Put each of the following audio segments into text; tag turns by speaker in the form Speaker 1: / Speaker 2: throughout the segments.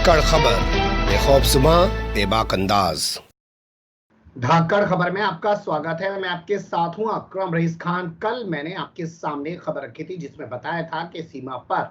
Speaker 1: धाकड़ खबर, बेखौफसुमा बेबाक अंदाज।
Speaker 2: धाकड़ खबर में आपका स्वागत है। मैं आपके साथ हूं अकरम रईस खान। कल मैंने आपके सामने खबर रखी थी जिसमें बताया था कि सीमा पर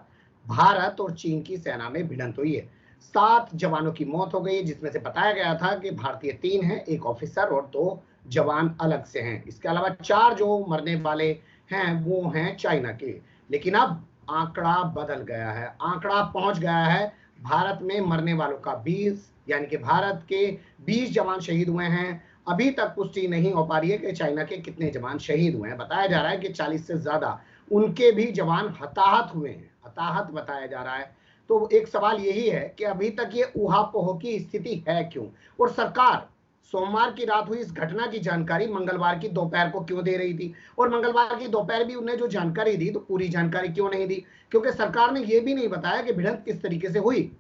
Speaker 2: भारत और चीन की सेना में भिड़ंत हुई है। 7 जवानों की मौत हो गई, जिसमें से बताया गया था कि भारतीय 3 हैं, एक ऑफिसर और 2 जवान अलग से हैं। इसके अलावा 4 जो मरने वाले हैं वो हैं चाइना के। लेकिन अब आंकड़ा बदल गया है। आंकड़ा पहुंच गया है भारत में मरने वालों का 20, यानी कि भारत के 20 जवान शहीद हुए हैं। अभी तक पुष्टि नहीं हो पा रही है कि चाइना के कितने जवान शहीद हुए हैं। बताया जा रहा है कि 40 से ज्यादा उनके भी जवान हताहत हुए हैं, हताहत बताया जा रहा है। तो एक सवाल यही है कि अभी तक ये ऊहापोह की स्थिति है क्यों, और सरकार सोमवार की रात हुई इस घटना की जानकारी मंगलवार की दोपहर को क्यों दे रही थी, और मंगलवार की दोपहर भी उन्हें जो जानकारी दी तो पूरी जानकारी क्यों नहीं दी, क्योंकि सरकार ने यह भी नहीं बताया कि भिड़ंत किस तरीके से हुई।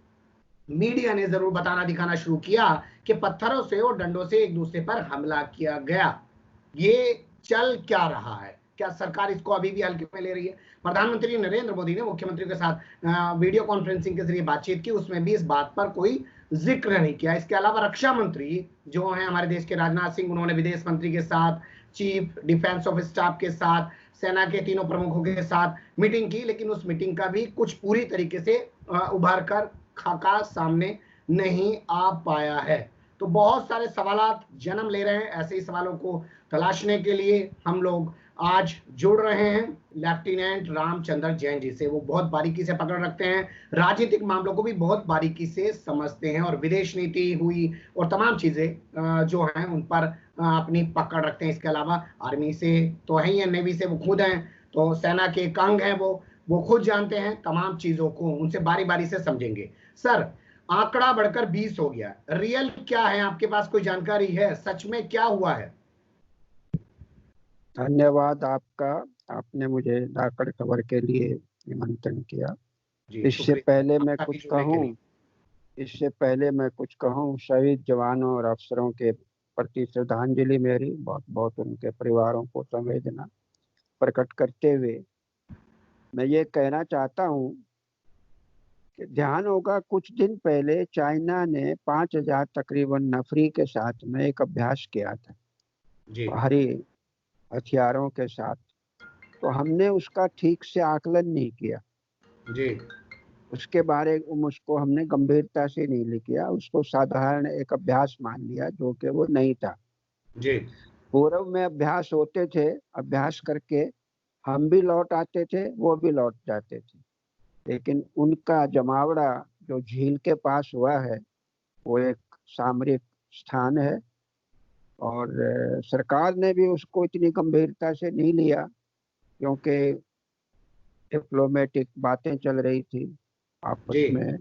Speaker 2: मीडिया ने जरूर बताना दिखाना शुरू किया कि पत्थरों से और डंडों से एक दूसरे पर हमला किया गया। ये चल क्या रहा है? क्या सरकार इसको अभी भी हल्के में ले रही है? प्रधानमंत्री नरेंद्र मोदी ने मुख्यमंत्री के साथ वीडियो कॉन्फ्रेंसिंग के जरिए बातचीत की, उसमें भी इस बात पर कोई जिक्र नहीं किया। इसके अलावा रक्षा मंत्री जो हैं हमारे देश के राजनाथ सिंह, उन्होंने विदेश मंत्री के साथ, चीफ डिफेंस ऑफ स्टाफ के साथ, सेना के तीनों प्रमुखों के साथ मीटिंग की, लेकिन उस मीटिंग का भी कुछ पूरी तरीके से उभर कर खाका सामने नहीं आ पाया है। तो बहुत सारे सवालात जन्म ले रहे हैं। ऐसे ही सवालों को तलाशने के लिए हम लोग आज जुड़ रहे हैं लेफ्टिनेंट रामचंद्र जैन जी से। वो बहुत बारीकी से पकड़ रखते हैं, राजनीतिक मामलों को भी बहुत बारीकी से समझते हैं, और विदेश नीति हुई और तमाम चीजें जो हैं उन पर अपनी पकड़ रखते हैं। इसके अलावा आर्मी से तो है ही, नेवी से वो खुद हैं, तो सेना के एक अंग हैं वो खुद जानते हैं तमाम चीजों को। उनसे बारी बारी से समझेंगे। सर, आंकड़ा बढ़कर 20 हो गया, रियल क्या है? आपके पास कोई जानकारी है? सच में क्या हुआ है?
Speaker 3: धन्यवाद आपका, आपने मुझे धाकड़ खबर के लिए निमंत्रण किया।
Speaker 2: जी,
Speaker 3: इससे पहले मैं
Speaker 2: आपका भी
Speaker 3: कुछ
Speaker 2: जुड़ने के
Speaker 3: कहूं
Speaker 2: लिए।
Speaker 3: इससे पहले मैं कुछ कहूं शहीद जवानों और अफसरों के प्रति श्रद्धांजलि मेरी, बहुत बहुत उनके परिवारों को संवेदना प्रकट करते हुए मैं ये कहना चाहता हूं कि ध्यान होगा कुछ दिन पहले चाइना ने 5,000 तकरीबन नफरी के साथ में एक अभ्यास किया था,
Speaker 2: जी
Speaker 3: भारी हथियारों के साथ। तो हमने उसका ठीक से आकलन नहीं किया,
Speaker 2: जी
Speaker 3: उसके बारे में उसको हमने गंभीरता से नहीं लिया, उसको साधारण एक अभ्यास मान लिया जो कि वो नहीं था।
Speaker 2: जी
Speaker 3: पूर्व में अभ्यास होते थे, अभ्यास करके हम भी लौट आते थे, वो भी लौट जाते थे। लेकिन उनका जमावड़ा जो झील के पास हुआ है वो एक सामरिक स्थान है, और सरकार ने भी उसको इतनी गंभीरता से नहीं लिया, क्योंकि डिप्लोमेटिक बातें चल रही थी, आपस
Speaker 2: जी
Speaker 3: में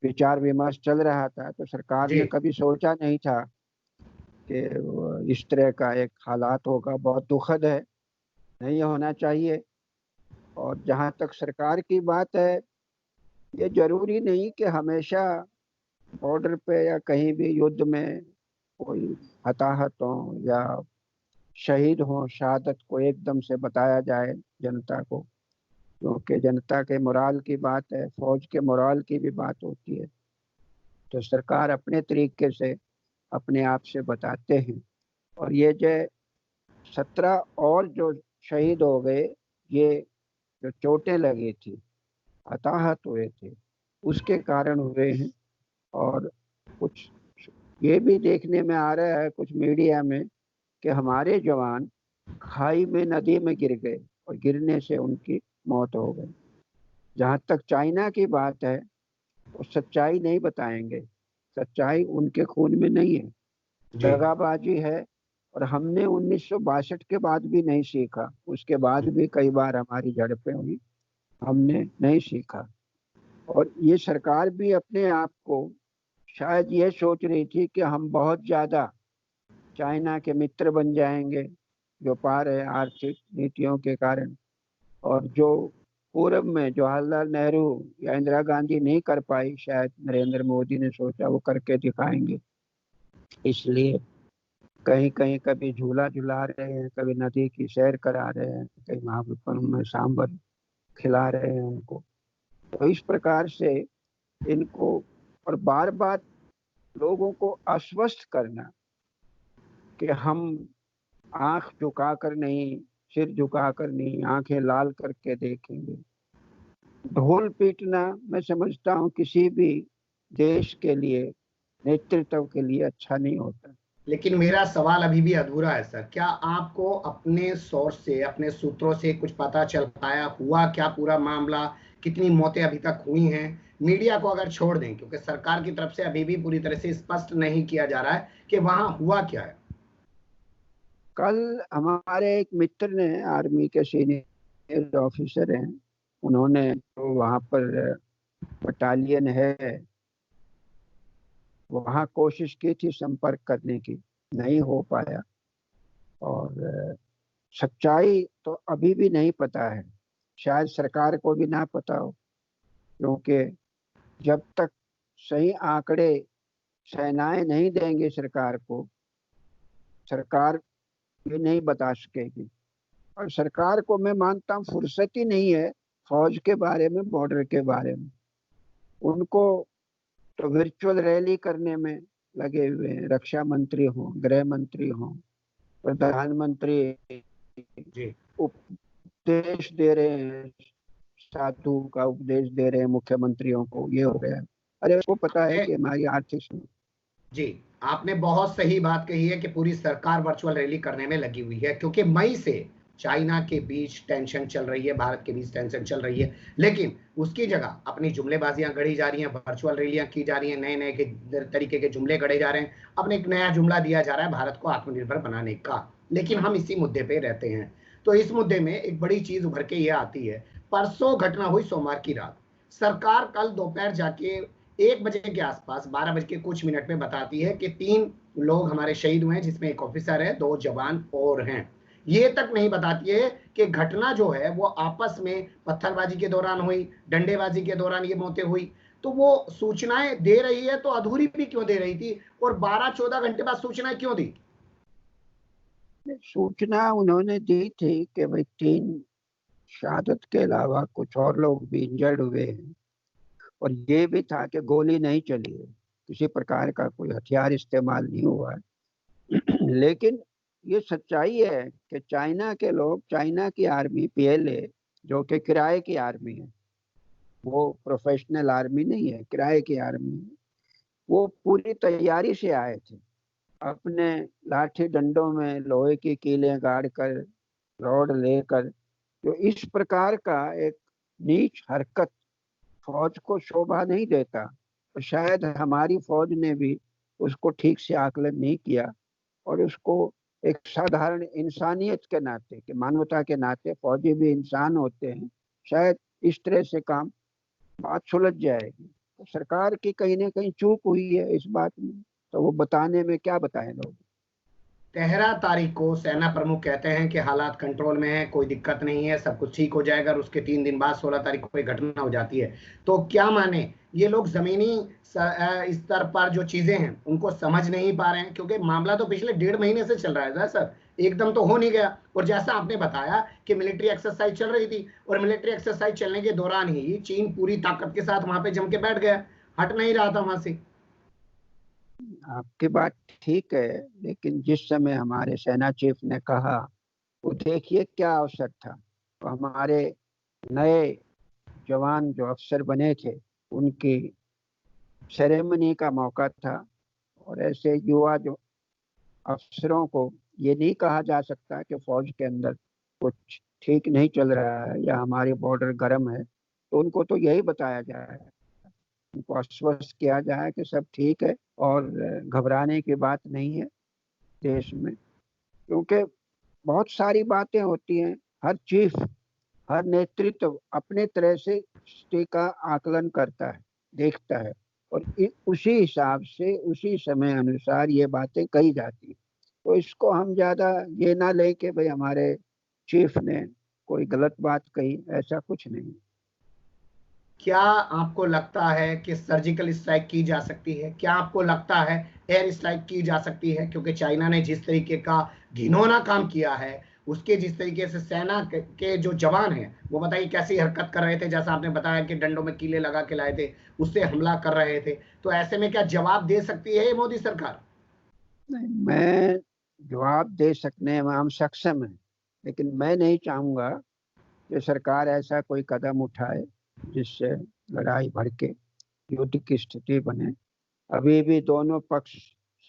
Speaker 3: विचार विमर्श चल रहा था। तो सरकार
Speaker 2: जी
Speaker 3: ने कभी सोचा नहीं था कि इस तरह का एक हालात होगा। बहुत दुखद है, नहीं होना चाहिए। और जहाँ तक सरकार की बात है, ये जरूरी नहीं कि हमेशा बॉर्डर पे या कहीं भी युद्ध में कोई हताहत हो या शहीद हो, शहादत को एकदम से बताया जाए जनता को, क्योंकि जनता के मोराल की बात है, फौज के मोराल की भी बात होती है। तो सरकार अपने तरीके से अपने आप से बताते हैं। और ये जो 17 और जो शहीद हो गए, ये जो चोटें लगी थी, हताहत हुए थे, उसके कारण हुए हैं। और कुछ ये भी देखने में आ रहा है कुछ मीडिया में कि हमारे जवान खाई में, नदी में गिर गए और गिरने से उनकी मौत हो गई। जहाँ तक चाइना की बात है, वो सच्चाई नहीं बताएंगे, सच्चाई उनके खून में नहीं है,
Speaker 2: जी
Speaker 3: दगाबाजी है। और हमने 1962 के बाद भी नहीं सीखा, उसके बाद भी कई बार हमारी झड़पें हुई, हमने नहीं सीखा। और ये सरकार भी अपने आप को शायद ये सोच रही थी कि हम बहुत ज्यादा चाइना के मित्र बन जाएंगे, जो पा रहे आर्थिक नीतियों के कारण, और जो पूर्व में जवाहरलाल नेहरू या इंदिरा गांधी नहीं कर पाई, शायद नरेंद्र मोदी ने सोचा वो करके दिखाएंगे। इसलिए कहीं कहीं कभी झूला झुला रहे हैं, कभी नदी की सैर करा रहे हैं, कहीं महाविपन में सांबर खिला रहे हैं उनको। तो इस प्रकार से इनको और बार बार लोगों को आश्वस्त करना कि हम आंख झुकाकर नहीं, सिर झुकाकर नहीं, आंखें लाल करके देखेंगे। ढोल पीटना मैं समझता हूँ किसी भी देश के लिए, नेतृत्व के लिए अच्छा नहीं होता।
Speaker 2: लेकिन मेरा सवाल अभी भी अधूरा है सर। क्या आपको अपने सोर्स से, अपने सूत्रों से कुछ पता चल पाया, हुआ क्या पूरा मामला, कितनी मौतें अभी तक हुई हैं? मीडिया को अगर छोड़ दें, क्योंकि सरकार की तरफ से अभी भी पूरी तरह से स्पष्ट नहीं किया जा रहा है कि वहां हुआ क्या है।
Speaker 3: कल हमारे एक मित्र ने, आर्मी के सीनियर ऑफिसर हैं, उन्होंने तो वहां पर बटालियन है, वहां कोशिश की थी संपर्क करने की, नहीं हो पाया। और सच्चाई तो अभी भी नहीं पता है, शायद सरकार को भी ना पता हो, क्योंकि जब तक सही आंकड़े सेनाएं नहीं देंगे सरकार को, सरकार भी नहीं बता सकेगी। और सरकार को मैं मानता हूँ फुर्सत ही नहीं है फौज के बारे में, बॉर्डर के बारे में। उनको तो वर्चुअल रैली करने में लगे हुए हैं, रक्षा मंत्री हो, गृह मंत्री हो, प्रधानमंत्री
Speaker 2: जी।
Speaker 3: उपदेश दे रहे हैं, साधु का उपदेश दे रहे हैं मुख्यमंत्रियों को, ये हो गया है। अरे उसको पता है कि हमारी आर्थिक।
Speaker 2: जी, आपने बहुत सही बात कही है कि पूरी सरकार वर्चुअल रैली करने में लगी हुई है, क्योंकि मई से चाइना के बीच टेंशन चल रही है, भारत के बीच टेंशन चल रही है, लेकिन उसकी जगह अपनी जुमलेबाजियां गढ़ी जा रही हैं, वर्चुअल रैलियां की जा रही हैं, नए नए के तरीके के जुमले गढ़े जा रहे हैं। अब एक नया जुमला दिया जा रहा है भारत को आत्मनिर्भर बनाने का। लेकिन हम इसी मुद्दे पे रहते हैं, तो इस मुद्दे में एक बड़ी चीज उभर के ये आती है। परसों घटना हुई सोमवार की रात। सरकार कल दोपहर जाके 1 बजे के आसपास, 12 बज के कुछ मिनट में बताती है कि 3 लोग हमारे शहीद हुए हैं, जिसमें एक ऑफिसर है, 2 जवान और हैं। ये तक नहीं बताती है कि घटना जो है वो आपस में पत्थरबाजी के दौरान हुई, डंडेबाजी के दौरान ये मौतें हुई। तो वो सूचनाएं दे रही है तो अधूरी भी क्यों दे रही थी, और 12-14 घंटे बाद सूचनाएं क्यों दी?
Speaker 3: सूचना उन्होंने दी थी कि भाई 3 शहादत के अलावा कुछ और लोग भी इंजर्ड हुए हैं, और ये भी था कि गोली नहीं चली है, किसी प्रकार का कोई हथियार इस्तेमाल नहीं हुआ है। लेकिन ये सच्चाई है कि चाइना के लोग, चाइना की आर्मी पीएलए, जो कि किराए की आर्मी है, वो प्रोफेशनल आर्मी नहीं है, किराए की आर्मी है, वो पूरी तैयारी से आए थे, अपने लाठी डंडों में लोहे की कीलें गाड़ कर, रॉड लेकर। जो इस प्रकार का एक नीच हरकत फौज को शोभा नहीं देता, तो शायद हमारी फौज ने भी उसको ठीक से आकलन नहीं किया, और उसको एक साधारण इंसानियत के नाते, कि मानवता के नाते फौजी भी इंसान होते हैं, शायद इस तरह से काम, बात सुलझ जाएगी। तो सरकार की कहीं ना कहीं चूक हुई है इस बात में, तो वो बताने में क्या बताएं लोग।
Speaker 2: 13 तारीख को सेना प्रमुख कहते हैं कि हालात कंट्रोल में है, कोई दिक्कत नहीं है, सब कुछ ठीक हो जाएगा, और उसके 3 दिन बाद 16 तारीख को कोई घटना हो जाती है। तो क्या माने, ये लोग जमीनी स्तर पर जो चीजें हैं उनको समझ नहीं पा रहे हैं, क्योंकि मामला तो पिछले 1.5 महीने से चल रहा है सर, एकदम तो हो नहीं गया। और जैसा आपने बताया कि मिलिट्री एक्सरसाइज चल रही थी, और मिलिट्री एक्सरसाइज चलने के दौरान ही चीन पूरी ताकत के साथ वहां पे जम के बैठ गया, हट नहीं रहा था वहां से।
Speaker 3: आपकी बात ठीक है, लेकिन जिस समय हमारे सेना चीफ ने कहा, वो देखिए क्या अवसर था। तो हमारे नए जवान जो अफसर बने थे, उनकी सेरेमनी का मौका था, और ऐसे युवा जो अफसरों को ये नहीं कहा जा सकता कि फौज के अंदर कुछ ठीक नहीं चल रहा है या हमारी बॉर्डर गर्म है, तो उनको तो यही बताया जाए, उनको आश्वस्त किया जाए कि सब ठीक है और घबराने की बात नहीं है देश में। क्योंकि बहुत सारी बातें होती हैं, हर चीफ, हर नेतृत्व अपने तरह से स्थिति का आकलन करता है, देखता है, और उसी हिसाब से उसी समय अनुसार ये बातें कही जाती। तो इसको हम ज्यादा ये ना लें कि भाई हमारे चीफ ने कोई गलत बात कही, ऐसा कुछ नहीं।
Speaker 2: क्या आपको लगता है कि सर्जिकल स्ट्राइक की जा सकती है? क्या आपको लगता है एयर स्ट्राइक की जा सकती है? क्योंकि चाइना ने जिस तरीके का घिनौना काम किया है, उसके जिस तरीके से सेना के जो जवान हैं वो बताइए कैसी हरकत कर रहे थे, जैसा आपने बताया कि डंडों में कीले लगा के लाए थे, उससे हमला कर रहे थे, तो ऐसे में क्या जवाब दे सकती है ये मोदी सरकार?
Speaker 3: नहीं, मैं जवाब दे सकने में हम सक्षम हैं, लेकिन मैं नहीं चाहूंगा कि सरकार ऐसा कोई कदम उठाए जिससे लड़ाई भड़के, युद्ध की स्थिति बने। अभी भी दोनों पक्ष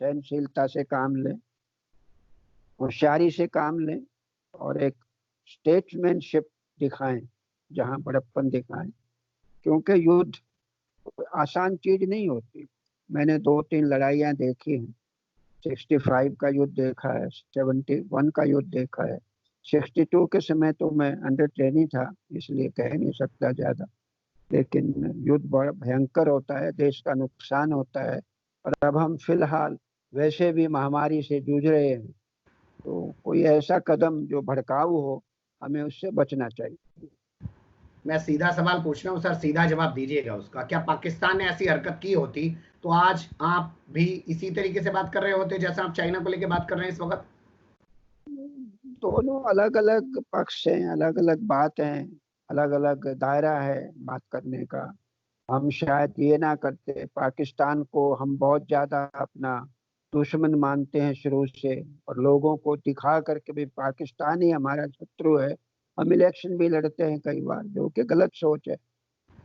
Speaker 3: सहनशीलता से काम लें, होशियारी से काम लें और एक स्टेट्समैनशिप दिखाएं, जहां बड़प्पन दिखाएं, क्योंकि युद्ध कोई आसान चीज नहीं होती। मैंने 2-3 लड़ाइयाँ देखी हैं। 65 का युद्ध देखा है, 71 का युद्ध देखा है। 62 के समय तो मैं अंडर ट्रेनिंग था, इसलिए कह नहीं सकता ज्यादा, लेकिन युद्ध बड़ा भयंकर होता है, देश का नुकसान होता है। और अब हम फिलहाल वैसे भी महामारी से जूझ रहे हैं, तो कोई ऐसा कदम जो भड़काऊ हो, हमें उससे बचना चाहिए।
Speaker 2: मैं सीधा सवाल पूछ रहा हूँ सर, सीधा जवाब दीजिएगा उसका। क्या पाकिस्तान ने ऐसी हरकत की होती तो आज आप भी इसी तरीके से बात कर रहे होते जैसा आप चाइना को लेकर बात कर रहे हैं इस वक्त?
Speaker 3: दोनों अलग अलग पक्ष हैं, अलग अलग बात है, अलग अलग दायरा है बात करने का। हम शायद ये ना करते, पाकिस्तान को हम बहुत ज्यादा अपना दुश्मन मानते हैं शुरू से, और लोगों को दिखा करके भी पाकिस्तान ही हमारा शत्रु है। हम इलेक्शन भी लड़ते हैं कई बार, जो कि गलत सोच है।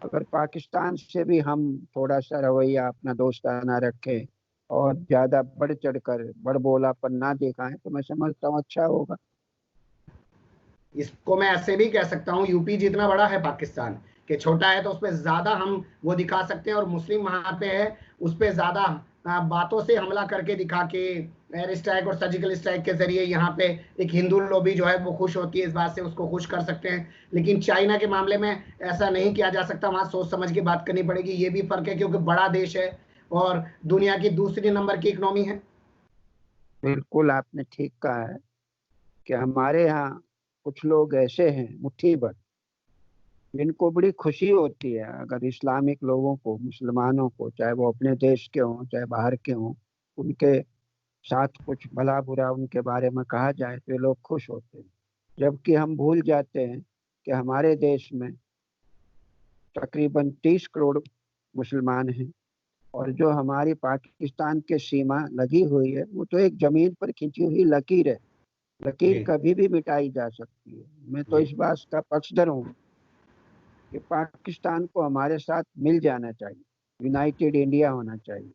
Speaker 3: अगर पाकिस्तान से भी हम थोड़ा सा रवैया अपना दोस्ताना रखें और ज्यादा बढ़ चढ़कर बड़बोलापन ना दिखाएं, तो मैं समझता हूँ अच्छा होगा।
Speaker 2: इसको मैं ऐसे भी कह सकता हूँ, यूपी जितना बड़ा है पाकिस्तान के छोटा है, तो उस पर ज्यादा हम वो दिखा सकते हैं, और मुस्लिम वहां पे है उस पर ज्यादा बातों से हमला करके दिखा के एयर स्ट्राइक और सर्जिकल स्ट्राइक के जरिए यहाँ पे एक हिंदू लॉबी जो है वो खुश होती है, इस बात से उसको खुश कर सकते हैं। लेकिन चाइना के मामले में ऐसा नहीं किया जा सकता, वहां सोच समझ के बात करनी पड़ेगी। ये भी फर्क है क्योंकि बड़ा देश है और दुनिया की दूसरी नंबर की इकोनॉमी है।
Speaker 3: बिल्कुल आपने ठीक कहा है कि हमारे यहाँ कुछ लोग ऐसे हैं मुट्ठी भर, जिनको बड़ी खुशी होती है अगर इस्लामिक लोगों को, मुसलमानों को, चाहे वो अपने देश के हों चाहे बाहर के हों, उनके साथ कुछ भला बुरा उनके बारे में कहा जाए तो ये लोग खुश होते हैं। जबकि हम भूल जाते हैं कि हमारे देश में तकरीबन 30 करोड़ मुसलमान हैं, और जो हमारी पाकिस्तान के सीमा लगी हुई है वो तो एक जमीन पर खींची हुई लकीर है। लकीर
Speaker 2: जी
Speaker 3: कभी भी मिटाई जा सकती है। मैं तो
Speaker 2: जी।
Speaker 3: इस बात का पक्षधर हूँ कि पाकिस्तान को हमारे साथ मिल जाना चाहिए, यूनाइटेड इंडिया होना चाहिए,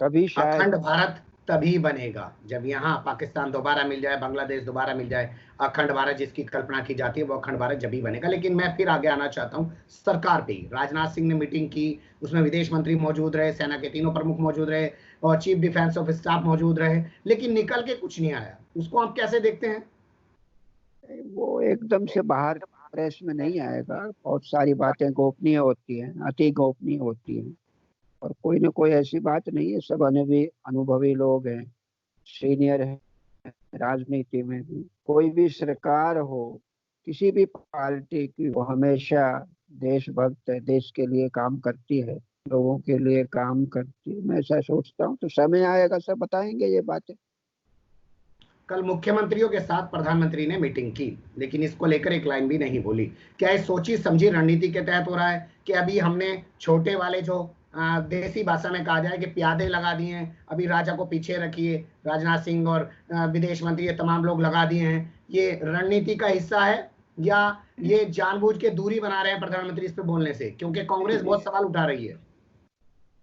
Speaker 3: तभी शायद।
Speaker 2: अखंड भारत तभी बनेगा जब यहाँ पाकिस्तान दोबारा मिल जाए, बांग्लादेश दोबारा मिल जाए। अखंड भारत जिसकी कल्पना की जाती है वो अखंड भारत जब ही बनेगा। लेकिन मैं फिर आगे आना चाहता हूँ सरकार पे। राजनाथ सिंह ने मीटिंग की, उसमें विदेश मंत्री मौजूद रहे, सेना के तीनों प्रमुख मौजूद रहे और चीफ डिफेंस ऑफ स्टाफ मौजूद रहे, लेकिन निकल के कुछ नहीं आया। उसको आप कैसे देखते हैं?
Speaker 3: वो एकदम से बाहर प्रेस में नहीं आएगा, बहुत सारी बातें गोपनीय होती हैं, अति गोपनीय होती हैं, और कोई ना कोई ऐसी बात नहीं है। सब अनुभवी अनुभवी लोग हैं, सीनियर है राजनीति में भी। कोई भी सरकार हो, किसी भी पार्टी की, वो हमेशा देशभक्त है, देश के लिए काम करती है, लोगों के लिए काम करती है। मैं ऐसा सोचता हूँ, तो समय आएगा सब बताएंगे ये बातें।
Speaker 2: कल मुख्यमंत्रियों के साथ प्रधानमंत्री ने मीटिंग की, लेकिन इसको लेकर एक लाइन भी नहीं बोली। क्या ये सोची समझी रणनीति के तहत हो रहा है कि अभी हमने छोटे वाले जो देसी भाषा में कहा जाए कि प्यादे लगा दिए हैं, अभी राजा को पीछे रखिए, राजनाथ सिंह और विदेश मंत्री ये तमाम लोग लगा दिए हैं, ये रणनीति का हिस्सा है या ये जानबूझ के दूरी बना रहे हैं प्रधानमंत्री इस पे बोलने से? क्योंकि कांग्रेस बहुत सवाल उठा रही है।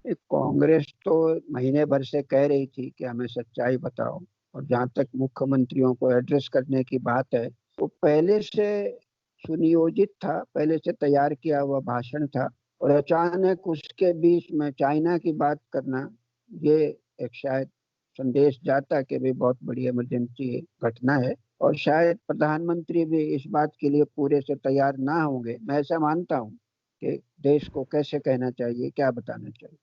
Speaker 3: कांग्रेस तो महीने भर से कह रही थी कि हमें सच्चाई बताओ, और जहां तक मुख्यमंत्रियों को एड्रेस करने की बात है, तो पहले से सुनियोजित था, पहले से तैयार किया हुआ भाषण था, और अचानक उसके बीच में चाइना की बात करना, ये एक शायद संदेश जाता कि भी बहुत बड़ी इमरजेंसी घटना है, और शायद प्रधानमंत्री भी इस बात के लिए पूरे से तैयार ना होंगे। मैं ऐसा मानता हूँ कि देश को कैसे कहना चाहिए, क्या बताना चाहिए।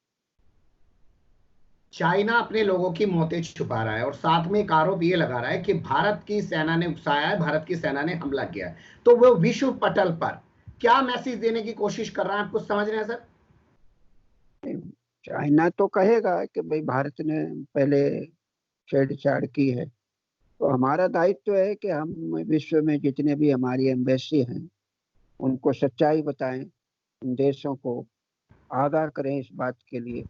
Speaker 2: चाइना अपने लोगों की मौतें छुपा रहा है और साथ में एक आरोप ये लगा रहा है कि भारत की सेना ने उकसाया है, भारत की सेना ने हमला किया है। तो वो विश्व पटल पर क्या मैसेज देने की कोशिश कर रहा है, आप कुछ समझ रहे हैं सर?
Speaker 3: चाइना तो कहेगा कि भाई भारत ने पहले छेड़छाड़ की है, तो हमारा दायित्व है कि हम विश्व में जितने भी हमारी एम्बेसी हैं उनको सच्चाई बताएं, उन देशों को आगाह करें इस बात के लिए,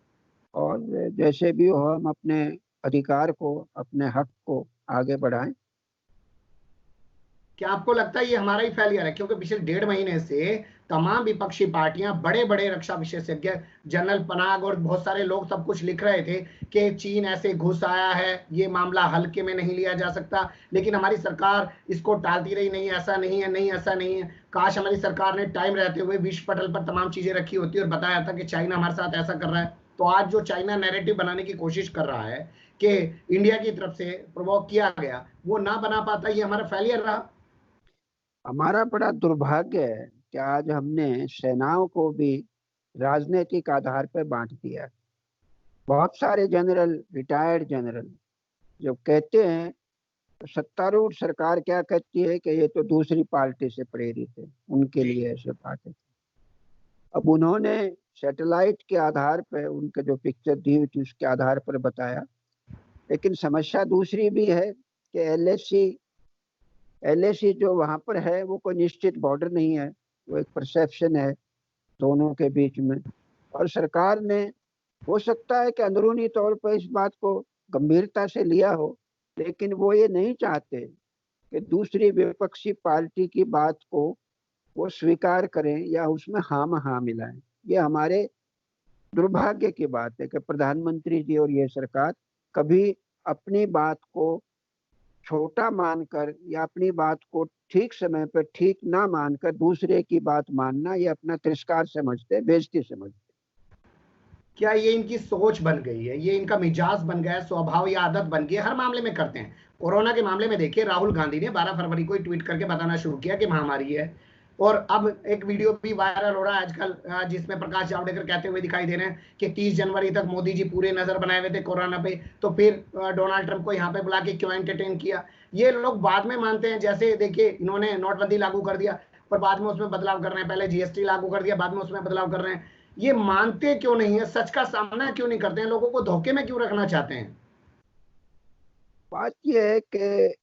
Speaker 3: और जैसे भी हो हम अपने अधिकार को, अपने हक को आगे बढ़ाएं।
Speaker 2: क्या आपको लगता है ये हमारा ही फेलियर है? क्योंकि पिछले 1.5 महीने से तमाम विपक्षी पार्टियां, बड़े बड़े रक्षा विशेषज्ञ, जनरल पनाग और बहुत सारे लोग सब कुछ लिख रहे थे कि चीन ऐसे घुस आया है, ये मामला हल्के में नहीं लिया जा सकता, लेकिन हमारी सरकार इसको टालती रही, नहीं ऐसा नहीं है, नहीं ऐसा नहीं है। काश हमारी सरकार ने टाइम रहते हुए विश्व पटल पर तमाम चीजें रखी होती और बताया था कि चाइना हमारे साथ ऐसा कर रहा है। तो आज जो चाइना नैरेटिव बनाने की कोशिश कर रहा है कि इंडिया की तरफ से प्रोवोक किया गया, वो ना बना पाता, ये हमारा फेलियर रहा।
Speaker 3: हमारा बड़ा दुर्भाग्य है कि आज हमने सेनाओं को भी राजनीतिक आधार पर बांट दिया है। बहुत सारे जनरल, रिटायर्ड जनरल, जो कहते हैं, तो सत्तारूढ़ सरकार क्या कहती है कि ये तो दूसरी पार्टी से प्रेरित है, उनके
Speaker 2: जी।
Speaker 3: लिए ऐसे बात है। अब उन्होंने सैटेलाइट के आधार पर उनके जो पिक्चर दी हुई थी उसके आधार पर बताया, लेकिन समस्या दूसरी भी है कि एलएसी जो वहां पर है वो कोई निश्चित बॉर्डर नहीं है, वो एक परसेप्शन है दोनों के बीच में। और सरकार ने, हो सकता है कि अंदरूनी तौर पर इस बात को गंभीरता से लिया हो, लेकिन वो ये नहीं चाहते कि दूसरी विपक्षी पार्टी की बात को वो स्वीकार करें या उसमें हाँ में हाँ मिलाएं। ये हमारे दुर्भाग्य की बात है कि प्रधानमंत्री जी और ये सरकार कभी अपनी बात को छोटा मानकर या अपनी बात को ठीक समय पर ठीक ना मानकर दूसरे की बात मानना, ये अपना तिरस्कार समझते, बेइज्जती समझते।
Speaker 2: क्या ये इनकी सोच बन गई है, ये इनका मिजाज बन गया है, स्वभाव या आदत बन गई है? हर मामले में करते हैं। कोरोना के मामले में देखिए, राहुल गांधी ने 12 फरवरी को ट्वीट करके बताना शुरू किया कि महामारी है, और अब एक वीडियो भी वायरल हो रहा है आजकल, जिसमें प्रकाश जावड़ेकर कहते हुए दिखाई दे रहे हैं कि 30 जनवरी तक मोदी जी पूरे नजर बनाए हुए थे कोरोना पे, तो फिर डोनाल्ड ट्रंप को यहाँ पे बुला के क्यों एंटरटेन किया? ये लोग बाद में मानते हैं। जैसे देखिए, इन्होंने नोटबंदी लागू कर दिया और बाद में उसमें बदलाव कर रहे हैं, पहले जीएसटी लागू कर दिया, बाद में उसमें बदलाव कर रहे हैं। ये मानते क्यों नहीं है? सच का सामना क्यों नहीं करते हैं? लोगों को धोखे में क्यों रखना चाहते हैं?
Speaker 3: बात यह है कि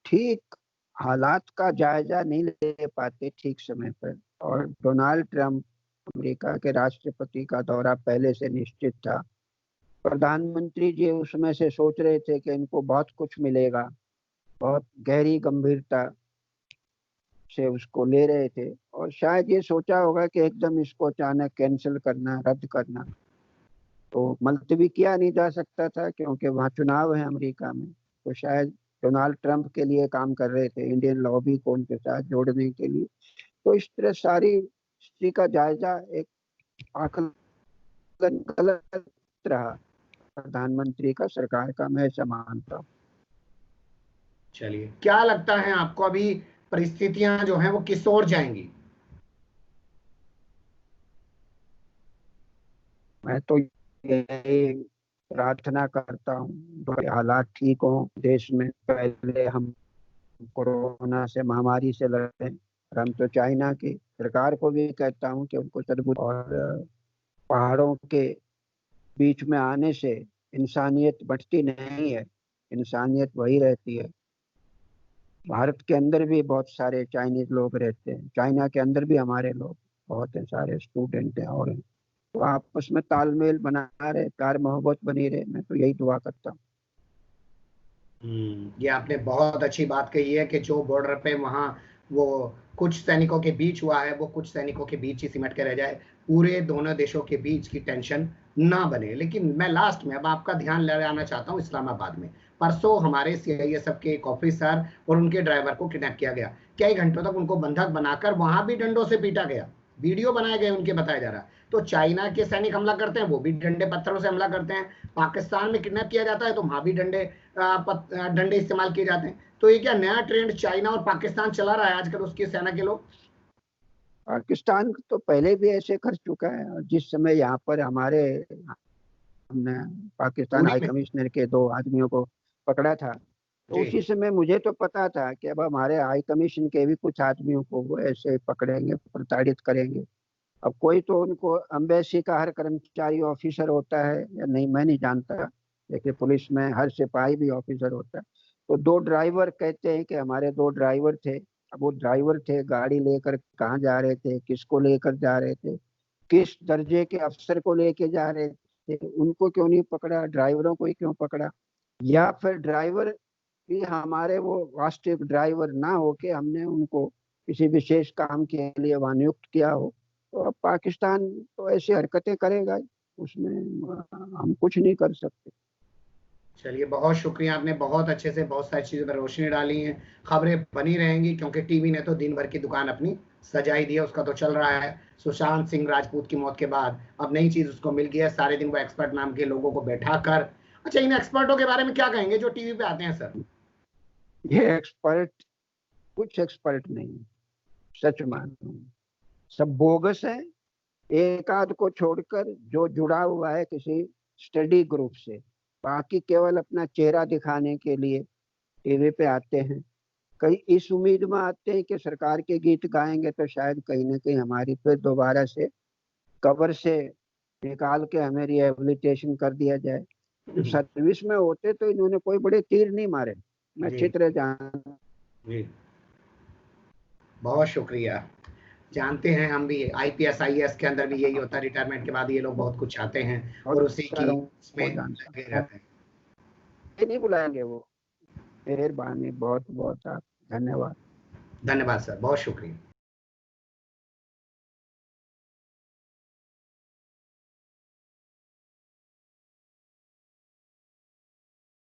Speaker 3: ठीक हालात का जायजा नहीं ले पाते ठीक समय पर। और डोनाल्ड ट्रंप, अमेरिका के राष्ट्रपति का दौरा पहले से निश्चित था। प्रधानमंत्री जी उसमें से सोच रहे थे कि इनको बहुत कुछ मिलेगा, बहुत गहरी गंभीरता से उसको ले रहे थे, और शायद ये सोचा होगा कि एकदम इसको अचानक कैंसिल करना, रद्द करना तो मुलतवी किया नहीं जा सकता था, क्योंकि वहाँ चुनाव है अमेरिका में। तो शायद डोनाल्ड ट्रंप के लिए काम कर रहे थे, इंडियन लॉबी को उनके साथ जोड़ने के लिए। तो इस तरह सारी स्थिति का जायजा, एक आकलन गलत रहा प्रधानमंत्री का, सरकार का, मैं ऐसा मानता हूँ।
Speaker 2: चलिए, क्या लगता है आपको अभी परिस्थितियां जो हैं वो किस ओर जाएंगी?
Speaker 3: मैं तो यही प्रार्थना करता हूँ हालात ठीक हो देश में। पहले हम कोरोना से, महामारी से लड़ते हैं, और हम तो चाइना की सरकार को भी कहता हूँ कि उनको सद्बुद्ध, और पहाड़ों के बीच में आने से इंसानियत बढ़ती नहीं है, इंसानियत वही रहती है। भारत के अंदर भी बहुत सारे चाइनीज लोग रहते हैं, चाइना के अंदर भी हमारे लोग बहुत हैं, सारे स्टूडेंट हैं और हैं। तो आपस में तालमेल बना रहे, प्यार मोहब्बत बनी रहे, मैं तो यही दुआ करता हूँ।
Speaker 2: ये आपने बहुत अच्छी बात कही है कि जो बॉर्डर पे वहाँ वो कुछ सैनिकों के बीच हुआ है, वो कुछ सैनिकों के बीच ही सिमट के रह जाए, पूरे दोनों देशों के बीच की टेंशन ना बने। लेकिन मैं लास्ट में अब आपका ध्यान ले आना चाहता हूँ इस्लामाबाद में। परसों हमारे सीआईएसएफ के एक ऑफिसर और उनके ड्राइवर को किडनैप किया गया। कई घंटों तक उनको बंधक बनाकर वहां भी डंडों से पीटा गया, वीडियो बनाए गए उनके, बताया जा रहा है। तो चाइना के सैनिक हमला करते हैं, वो भी डंडे पत्थरों से हमला करते हैं। पाकिस्तान में किडनैप किया जाता है तो वहां भी डंडे इस्तेमाल किए जाते हैं। तो ये क्या नया ट्रेंड चाइना और पाकिस्तान चला रहा है आजकल उसकी सेना के लोग?
Speaker 3: पाकिस्तान तो पहले भी ऐसे कर चुका है, और जिस समय यहाँ पर हमने पाकिस्तान
Speaker 2: उड़ी
Speaker 3: हाई
Speaker 2: में।
Speaker 3: कमिश्नर के 2 आदमियों को पकड़ा था, तो
Speaker 2: जी।
Speaker 3: उसी समय मुझे तो पता था कि अब हमारे हाई कमीशन के भी कुछ आदमियों को वो ऐसे पकड़ेंगे, प्रताड़ित करेंगे। अब कोई तो उनको, एम्बेसी का हर कर्मचारी ऑफिसर होता है या नहीं मैं नहीं जानता, लेकिन पुलिस में हर सिपाही भी ऑफिसर होता है। तो 2 ड्राइवर कहते हैं कि हमारे 2 ड्राइवर थे। अब वो ड्राइवर थे, गाड़ी लेकर कहाँ जा रहे थे, किसको लेकर जा रहे थे, किस दर्जे के अफसर को लेके जा रहे थे, उनको क्यों नहीं पकड़ा, ड्राइवरों को ही क्यों पकड़ा? या फिर ड्राइवर भी हमारे वो वास्तविक ड्राइवर ना होके हमने उनको किसी विशेष काम के लिए वहां नियुक्त किया हो। तो अब पाकिस्तान तो ऐसी हरकतें करेगा, उसमें हम कुछ नहीं कर सकते।
Speaker 2: चलिए, बहुत शुक्रिया, आपने बहुत अच्छे से बहुत सारी चीज़ों पर रोशनी डाली है। खबरें बनी रहेंगी क्योंकि टीवी ने तो दिन भर की दुकान अपनी सजाई दी है, उसका तो चल रहा है। सुशांत सिंह राजपूत की मौत के बाद अब नई चीज़ उसको मिल गई है, सारे दिन वो एक्सपर्ट नाम के लोगों को बैठा कर। अच्छा, इन एक्सपर्टों के बारे में क्या कहेंगे जो टीवी पे आते हैं सर?
Speaker 3: ये एक्सपर्ट कुछ एक्सपर्ट नहीं, सच मानता हूँ, सब बोगस है। एक आध को छोड़कर जो जुड़ा हुआ है किसी स्टडी ग्रुप से, बाकी केवल अपना चेहरा दिखाने के लिए टीवी पे आते हैं। कई इस उम्मीद में आते हैं कि सरकार के गीत गाएंगे तो शायद कहीं ना कहीं हमारी फिर दोबारा से कब्र से निकाल के हमें रिहेबिलिटेशन कर दिया जाए। जब सर्विस में होते तो इन्होंने कोई बड़े तीर नहीं मारे, मैं अच्छी तरह जानता।
Speaker 2: जी, बहुत शुक्रिया। जानते हैं हम भी, आईपीएस आईएएस के अंदर भी यही होता है, रिटायरमेंट के बाद ये लोग बहुत कुछ चाहते हैं और उसी की इसमें लगे रहते हैं।
Speaker 3: नहीं बुलाएंगे वो। मेहरबानी, बहुत बहुत आप धन्यवाद।
Speaker 2: धन्यवाद सर, बहुत शुक्रिया।